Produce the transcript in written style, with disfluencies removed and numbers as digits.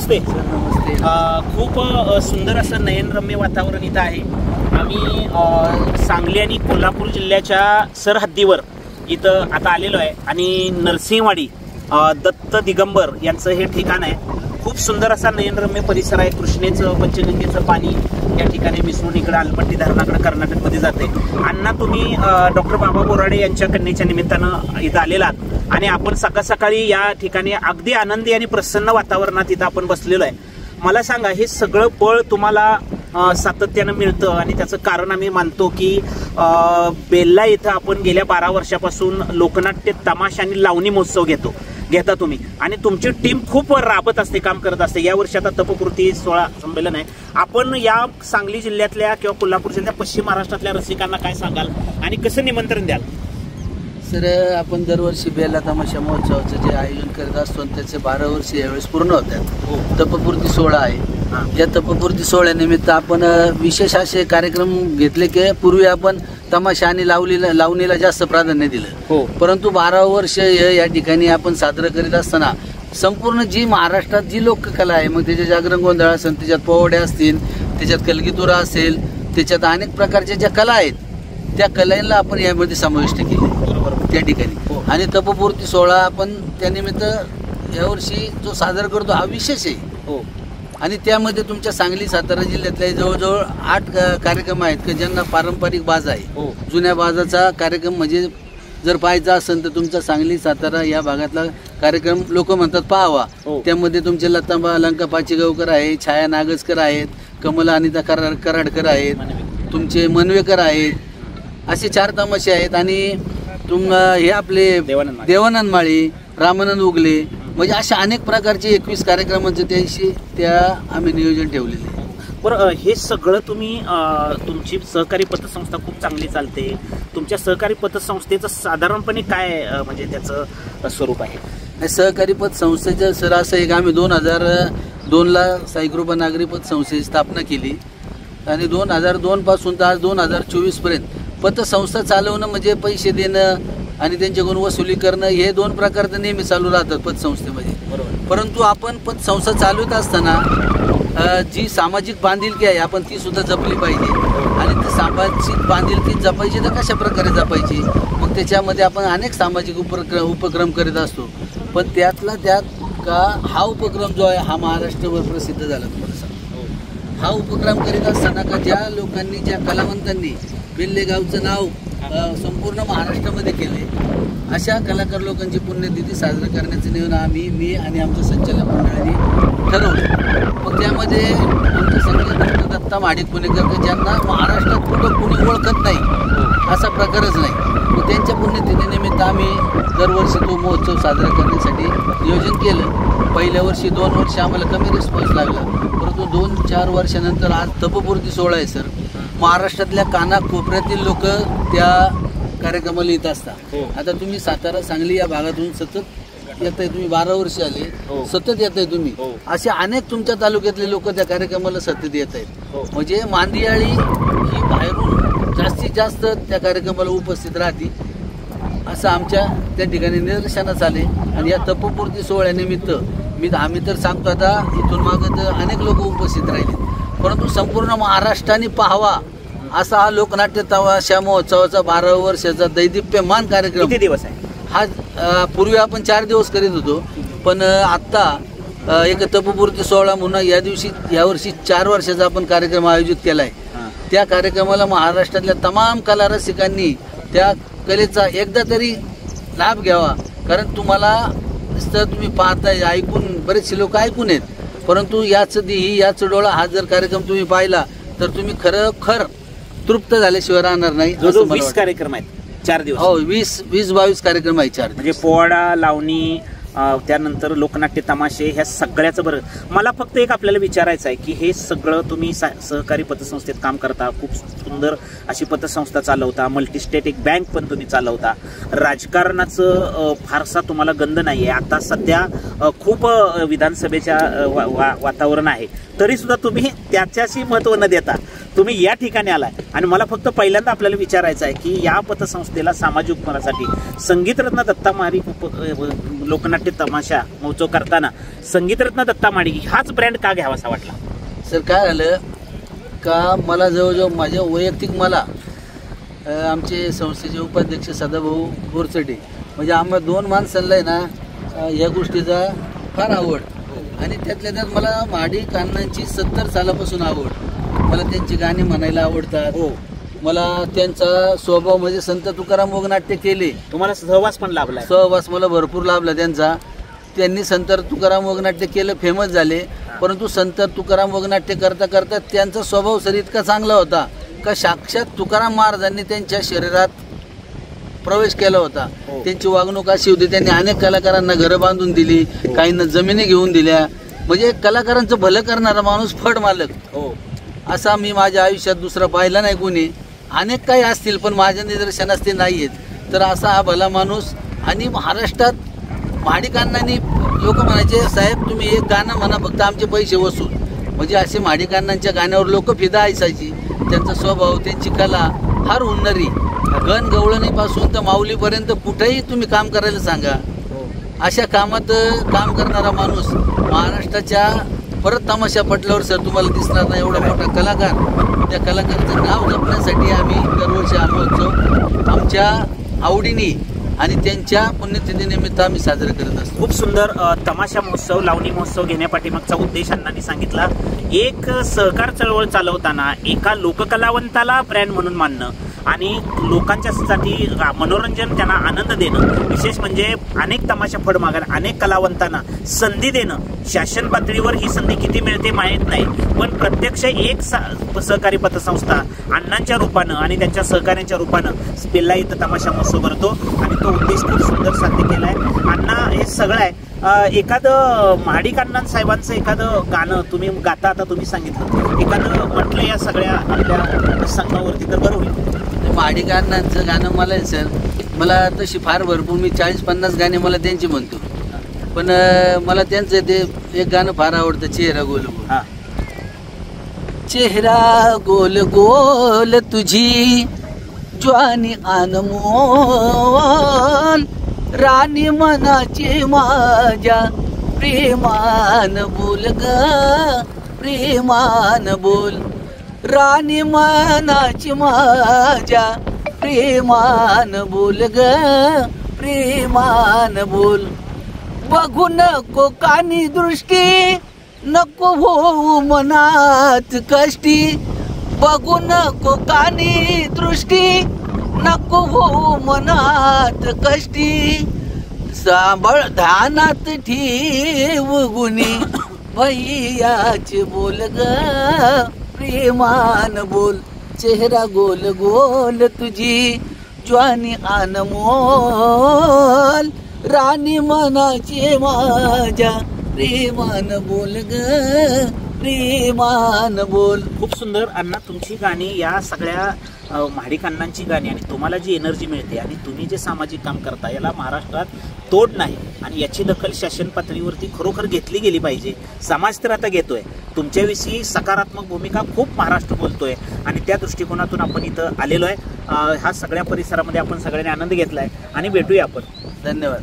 नमस्ते. नमस्ते. खूप सुंदर असं नयनरम्य वातावरण इथं आहे. आम्ही सांगली आणि कोल्हापूर जिल्ह्याच्या सरहद्दीवर इथं आता आलेलो आहे आणि नरसिंहवाडी दत्त दिगंबर यांचं हे ठिकाण आहे. खूप सुंदर असा नयनरम्य परिसर आहे. कृष्णेचं पंचगंगेचं पाणी या ठिकाणी मिसळून इकडे आलमट्टी धरणाकडे कर्नाटकमध्ये जाते. अण्णा तुम्ही डॉक्टर बाबा बोराडे यांच्या कन्येच्या निमित्तानं इथं आलेलात आणि आपण सकाळ सकाळी या ठिकाणी अगदी आनंदी आणि प्रसन्न वातावरणात इथं आपण बसलेलो आहे. मला सांगा, हे सगळं बळ तुम्हाला सातत्यानं मिळतं आणि त्याचं कारण आम्ही मानतो की बेल्ला इथं आपण गेल्या 12 वर्षापासून लोकनाट्य, तमाशा आणि लावणी महोत्सव घेता तुम्ही आणि तुमची टीम खूप राबत असते, काम करत असते. या वर्षी आता तपपूर्ती 16 संमेलन आहे. आपण या सांगली जिल्ह्यातल्या किंवा कोल्हापूर जिल्ह्यातल्या पश्चिम महाराष्ट्रातल्या रसिकांना काय सांगाल आणि कसं निमंत्रण द्याल? सर, आपण दरवर्षी बेल्ला तमाशा महोत्सवाचं जे आयोजन करत असतो त्याचे 12 वर्ष यावेळेस पूर्ण होतात. तपपूर्ती 16 आहे. या तपपूर्ती 16निमित्त आपण विशेष असे कार्यक्रम घेतले की पूर्वी आपण तमाशा आणि लावणीला जास्त प्राधान्य दिलं, परंतु 12 वर्ष या ठिकाणी आपण साजरं करीत असताना संपूर्ण जी महाराष्ट्रात जी लोककला आहे, मग त्याच्या जागरण गोंधळ असेल, त्याच्यात पोवड्या असतील, त्याच्यात कलगीतुरा असेल, त्याच्यात अनेक प्रकारच्या ज्या कला आहेत त्या कलांना आपण यामध्ये समाविष्ट केले त्या ठिकाणी. आणि तपपूर्ती 16 आपण त्यानिमित्त यावर्षी जो साजरा करतो हा विशेष आहे. आणि त्यामध्ये तुमच्या सांगली सातारा जिल्ह्यातल्या जवळजवळ 8 कार्यक्रम आहेत की ज्यांना पारंपरिक बाज आहे. जुन्या बाजाचा कार्यक्रम म्हणजे जर पाहायचा असेल तर तुमचा सांगली सातारा या भागातला कार्यक्रम लोक म्हणतात पाहावा. त्यामध्ये तुमचे लता लंका पाचेगावकर आहे, छाया नागजकर आहेत, कमला अनिता कराडकर आहेत, तुमचे मनवेकर आहेत, असे 4 तमाशे आहेत. आणि हे आपले देवानंद माळी, रामानंद उगले, म्हणजे अशा अनेक प्रकारचे 21 कार्यक्रमांचं त्या आम्ही नियोजन ठेवलेले आहे. बरं, हे सगळं तुम्ही तुमची सहकारी पतसंस्था खूप चांगली चालते. तुमच्या सहकारी पतसंस्थेचं साधारणपणे काय म्हणजे त्याचं स्वरूप आहे? सहकारी पतसंस्थेचं सर असं एक आम्ही 2002ला साईकृपा नागरी पतसंस्थेची स्थापना केली आणि 2002 पासून तर आज 2024 पर्यंत पतसंस्था चालवणं म्हणजे पैसे देणं आणि त्यांच्याकडून वसुली करणं हे 2 प्रकार तर नेहमी चालू राहतात पतसंस्थेमध्ये. परंतु आपण पतसंस्था चालवत असताना जी सामाजिक बांधिलकी आहे आपण ती सुद्धा जपली पाहिजे. आणि ती सामाजिक बांधिलकी जपायची तर कशा प्रकारे जपायची, मग त्याच्यामध्ये आपण अनेक सामाजिक उपक्रम करीत असतो. पण त्यातला त्यात हा उपक्रम जो आहे हा महाराष्ट्रभर प्रसिद्ध झाला. तुम्हाला सांग, हा उपक्रम करीत असताना का ज्या लोकांनी, ज्या कलावंतांनी बेल्ले गावचं नाव संपूर्ण महाराष्ट्रामध्ये केले, अशा कलाकार लोकांची पुण्यतिथी साजरा करण्याचं नियोजन मी आणि आमच्या संचालक मंडळाने ठरवलं. मग त्यामध्ये आमचे संचालक दत्ता माडिक पुणेकर, ज्यांना महाराष्ट्रात कुठं कुणी ओळखत नाही असा प्रकारच नाही, मग त्यांच्या पुण्यतिथीनिमित्त आम्ही दरवर्षी तो महोत्सव साजरा करण्यासाठी नियोजन केलं. पहिल्या वर्षी 2 वर्ष आम्हाला कमी रिस्पॉन्स लागला, परंतु 2-4 वर्षानंतर आज तपपूर्ती 16 आहे सर. महाराष्ट्रातल्या कानाकोपऱ्यातील लोक त्या कार्यक्रमाला येत असतात. आता तुम्ही सातारा सांगली या भागातून सतत येत आहे, तुम्ही 12 वर्ष आले, सतत येत आहे तुम्ही. असे अनेक तुमच्या तालुक्यातले लोक त्या कार्यक्रमाला सतत येत आहेत. म्हणजे मांदियाळी ही बाहेरून जास्तीत जास्त त्या कार्यक्रमाला उपस्थित राहते असं आमच्या त्या ठिकाणी निदर्शनास आले. आणि या तपपूर्ती 16निमित्त आम्ही तर सांगतो, आता इथून मागं तर अनेक लोक उपस्थित राहिले, परंतु संपूर्ण महाराष्ट्राने पाहावा असा हा लोकनाट्य तमाशा महोत्सवाचा 12 वर्षाचा दैदिप्यमान कार्यक्रम. किती दिवस आहे हा? पूर्वी आपण 4 दिवस करीत होतो, पण आत्ता एक तपपूर्ती 16 म्हणून यावर्षी 4 वर्षाचा आपण कार्यक्रम आयोजित केला आहे. त्या कार्यक्रमाला महाराष्ट्रातल्या तमाम कला रसिकांनी त्या कलेचा एकदा तरी लाभ घ्यावा. कारण तुम्ही पाहताय, ऐकून बरेचसे लोक ऐकून आहेत, परंतु याच डोळा हा जर कार्यक्रम तुम्ही पाहिला तर तुम्ही खर तृप्त झाल्याशिवाय राहणार नाही. 20 कार्यक्रम आहेत 4 दिवस. हो, 20-22 कार्यक्रम आहेत 4. म्हणजे पोवाडा, लावणी, त्यानंतर लोकनाट्य, तमाशे, ह्या सगळ्याचं. बरं, मला फक्त एक आपल्याला विचारायचं आहे की हे सगळं तुम्ही सहकारी पतसंस्थेत काम करता, खूप सुंदर अशी पतसंस्था चालवता, मल्टीस्टेट एक बँक पण तुम्ही चालवता, राजकारणाचं फारसा तुम्हाला गंध नाही आहे. आता सध्या खूप विधानसभेच्या वातावरण आहे, तरी सुद्धा तुम्ही त्याच्याशी महत्त्व न देता तुम्ही या ठिकाणी आलाय आणि मला फक्त पहिल्यांदा आपल्याला विचारायचं आहे की या पतसंस्थेला सामाजिक उपक्रमासाठी संगीतरत्न दत्ता माडी लोकनाट्य तमाशा महोत्सव करताना संगीतरत्न दत्ता माडी हाच ब्रँड का घ्यावासा वाटला? सर काय झालं का मला जवळजवळ माझ्या वैयक्तिक मला आमचे संस्थेचे उपाध्यक्ष सदाभाऊ बोरचडे म्हणजे आम्हाला 2 माणसांना आहे ना या गोष्टीचा फार आवड आणि त्यातल्या त्यात मला माडिक अण्णांची 70 सालापासून आवड. मला त्यांची गाणी म्हणायला आवडतात. मला त्यांचा स्वभाव म्हणजे संत तुकाराम वगनाट्य केले. तुम्हाला सहवास पण लाभला? सहवास मला भरपूर लाभला त्यांचा. त्यांनी संत तुकाराम वगनाट्य केलं, फेमस झाले. परंतु संत तुकाराम वगनाट्य करता करता त्यांचा स्वभाव सर इतका चांगला होता का साक्षात तुकाराम महाराजांनी त्यांच्या शरीरात प्रवेश केला होता. त्यांची वागणूक अशी होती. त्यांनी अनेक कलाकारांना घरं बांधून दिली, काहींना जमिनी घेऊन दिल्या. म्हणजे कलाकारांचं भलं करणारा माणूस, फड मालक असा मी माझ्या आयुष्यात दुसरा पाहिला नाही कोणी. अनेक काही असतील पण माझ्या निदर्शनास ते नाही आहेत. तर असा हा भला माणूस. आणि महाराष्ट्रात माडिकांनांनी लोक म्हणायचे साहेब तुम्ही एक गाणं म्हणा फक्त आमचे पैसे वसूल. म्हणजे असे माडिकांनांच्या गाण्यावर लोक फिदा असायची. त्यांचा स्वभाव, त्यांची कला फार हुन्नरी. गण गवळणीपासून तर माऊलीपर्यंत कुठेही तुम्ही काम करायला सांगा, अशा कामात काम करणारा माणूस महाराष्ट्राच्या परत तमाशा पटल्यावर सर तुम्हाला दिसणार नाही एवढा मोठा कलाकार. त्या कलाकाराचं नाव जपण्यासाठी आम्ही दरवर्षी हा महोत्सव आमच्या आवडीने आणि त्यांच्या पुण्यतिथीनिमित्त आम्ही साजरा करत असतो. खूप सुंदर तमाशा महोत्सव, लावणी महोत्सव घेण्यापाठीमागचा उद्देश अण्णांनी सांगितला. एक सहकार चळवळ चालवताना एका लोककलावंताला ब्रँड म्हणून मानणं आणि लोकांच्यासाठी मनोरंजन, त्यांना आनंद देणं, विशेष म्हणजे अनेक तमाशा फड मागणं, अनेक कलावंतांना संधी देणं. शासन पातळीवर ही संधी किती मिळते माहीत नाही, पण प्रत्यक्ष एक सहकारी पतसंस्था अण्णांच्या रूपानं आणि त्यांच्या सहकार्यांच्या रूपानं बेल्ला इथं तमाशा महोत्सव भरतो आणि तो उद्देश खूप सुंदर साध्य केला आहे. अण्णा हे सगळं आहे. एखादं माडिक अण्णा साहेबांचं एखादं गाणं तुम्ही गाता, आता तुम्ही सांगितलं, एखादं म्हटलं या सगळ्या आपल्या संघावरती तर बरं होईल. माडिक अण्णांचं गाणं मला आहे सर, मला तशी फार भरपूर, मी 40-50 गाणे मला त्यांची म्हणतो. पण मला त्यांचं ते एक गाणं फार आवडतं, चेहरा गोल गोल. चेहरा गोल गोल तुझी ज्वानी अनमोल, राणी मनाची माझ्या प्रेमान बोल ग, प्रेमान बोल. राणी मनाची माझ्या प्रेमान बोल ग, प्रेमान बोल. बघू नको कानी दृष्टी, नको होऊ मनात कष्टी. बघू नको कानी दृष्टी, नको होऊ मनात कष्टी. सांभाळ ध्यानात ठेव गुणी, भैयाचे बोल ग, प्रेमान बोल. चेहरा गोल गोल तुझी ज्वानी अनमोल, राणी मनाची माझ्या प्रेमान बोल ग, प्रेमान बोल. खूप सुंदर अण्णा, तुमची गाणी, या सगळ्या माडिक अण्णांची गाणी आणि तुम्हाला जी एनर्जी मिळते आणि तुम्ही जे सामाजिक काम करता याला महाराष्ट्रात तोड नाही आणि याची दखल शासन पातळीवरती खरोखर घेतली गेली पाहिजे. समाज तर आता घेतोय, तुमच्याविषयी सकारात्मक भूमिका खूप महाराष्ट्र बोलतोय आणि त्या दृष्टिकोनातून आपण इथं आलेलो आहे. हा सगळ्या परिसरामध्ये आपण सगळ्यांनी आनंद घेतलाय आणि भेटूया आपण. धन्यवाद.